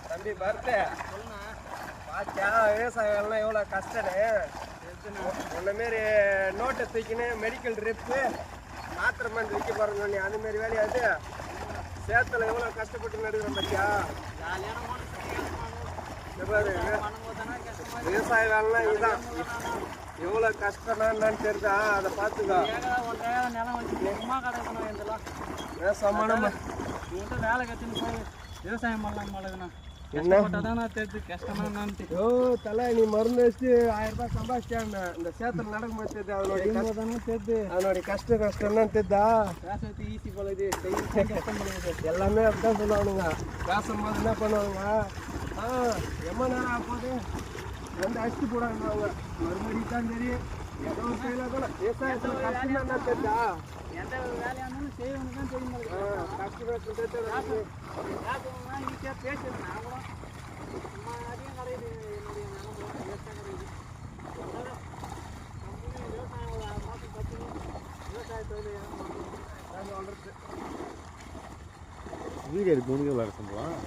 தம்பி பர்த்தே பாத்தியா விவசாயம்லாம் எவ்வளோ கஷ்டன்னு உன்ன மாரி நோட்டை தூக்கின்னு மெடிக்கல் ட்ரிப்பு மாத்திரை மருந்து விற்க போகிறேன்னு சொன்னி அந்த மாரி வேலையாது சேத்துல எவ்வளோ கஷ்டப்பட்டு நடுக்கிறோம் பார்த்தியா பாரு விவசாய வேலைலாம் இதுதான் எவ்வளோ கஷ்டம்னா என்னன்னு தெரியுதா அதை பார்த்துக்கோ விவசாயமான வேலை கற்றுன்னு விவசாயம் பண்ணலாம் போலதுண்ணா ஓ தலை நீ மருந்து வச்சு 1000 ரூபாய் சம்பாதிச்சாண்ணா இந்த சேத்துல நடக்கும்போது தெரியுது அதனுடைய கஷ்டம் தான் தெரியுதா ஈஸி போல இது எல்லாமே அப்படிதான் சொல்லுவானுங்க பேசும்போது என்ன பண்ணுவாங்க எம்ம நேரம் ஆகும்போது வந்து அடிச்சு போடாங்க மறுபடியும் தான் தெரியும் ஏதோ ஒரு செயலாக கூட விவசாயத்தில் கஷ்டம் என்ன தெரியுதா எந்த வேலையாக இருந்தாலும் செய்யணும் தான் தெரியும் கஷ்டம் ஈஸியாக பேசுறேன் நான் கூட சும்மா அதிகம் கிடையாது என்னுடைய விவசாயம் ஒரு 6 மாதம் பத்து விவசாய தொழில் வாழ்றது வீடு எடுத்து வர சொல்லுவான்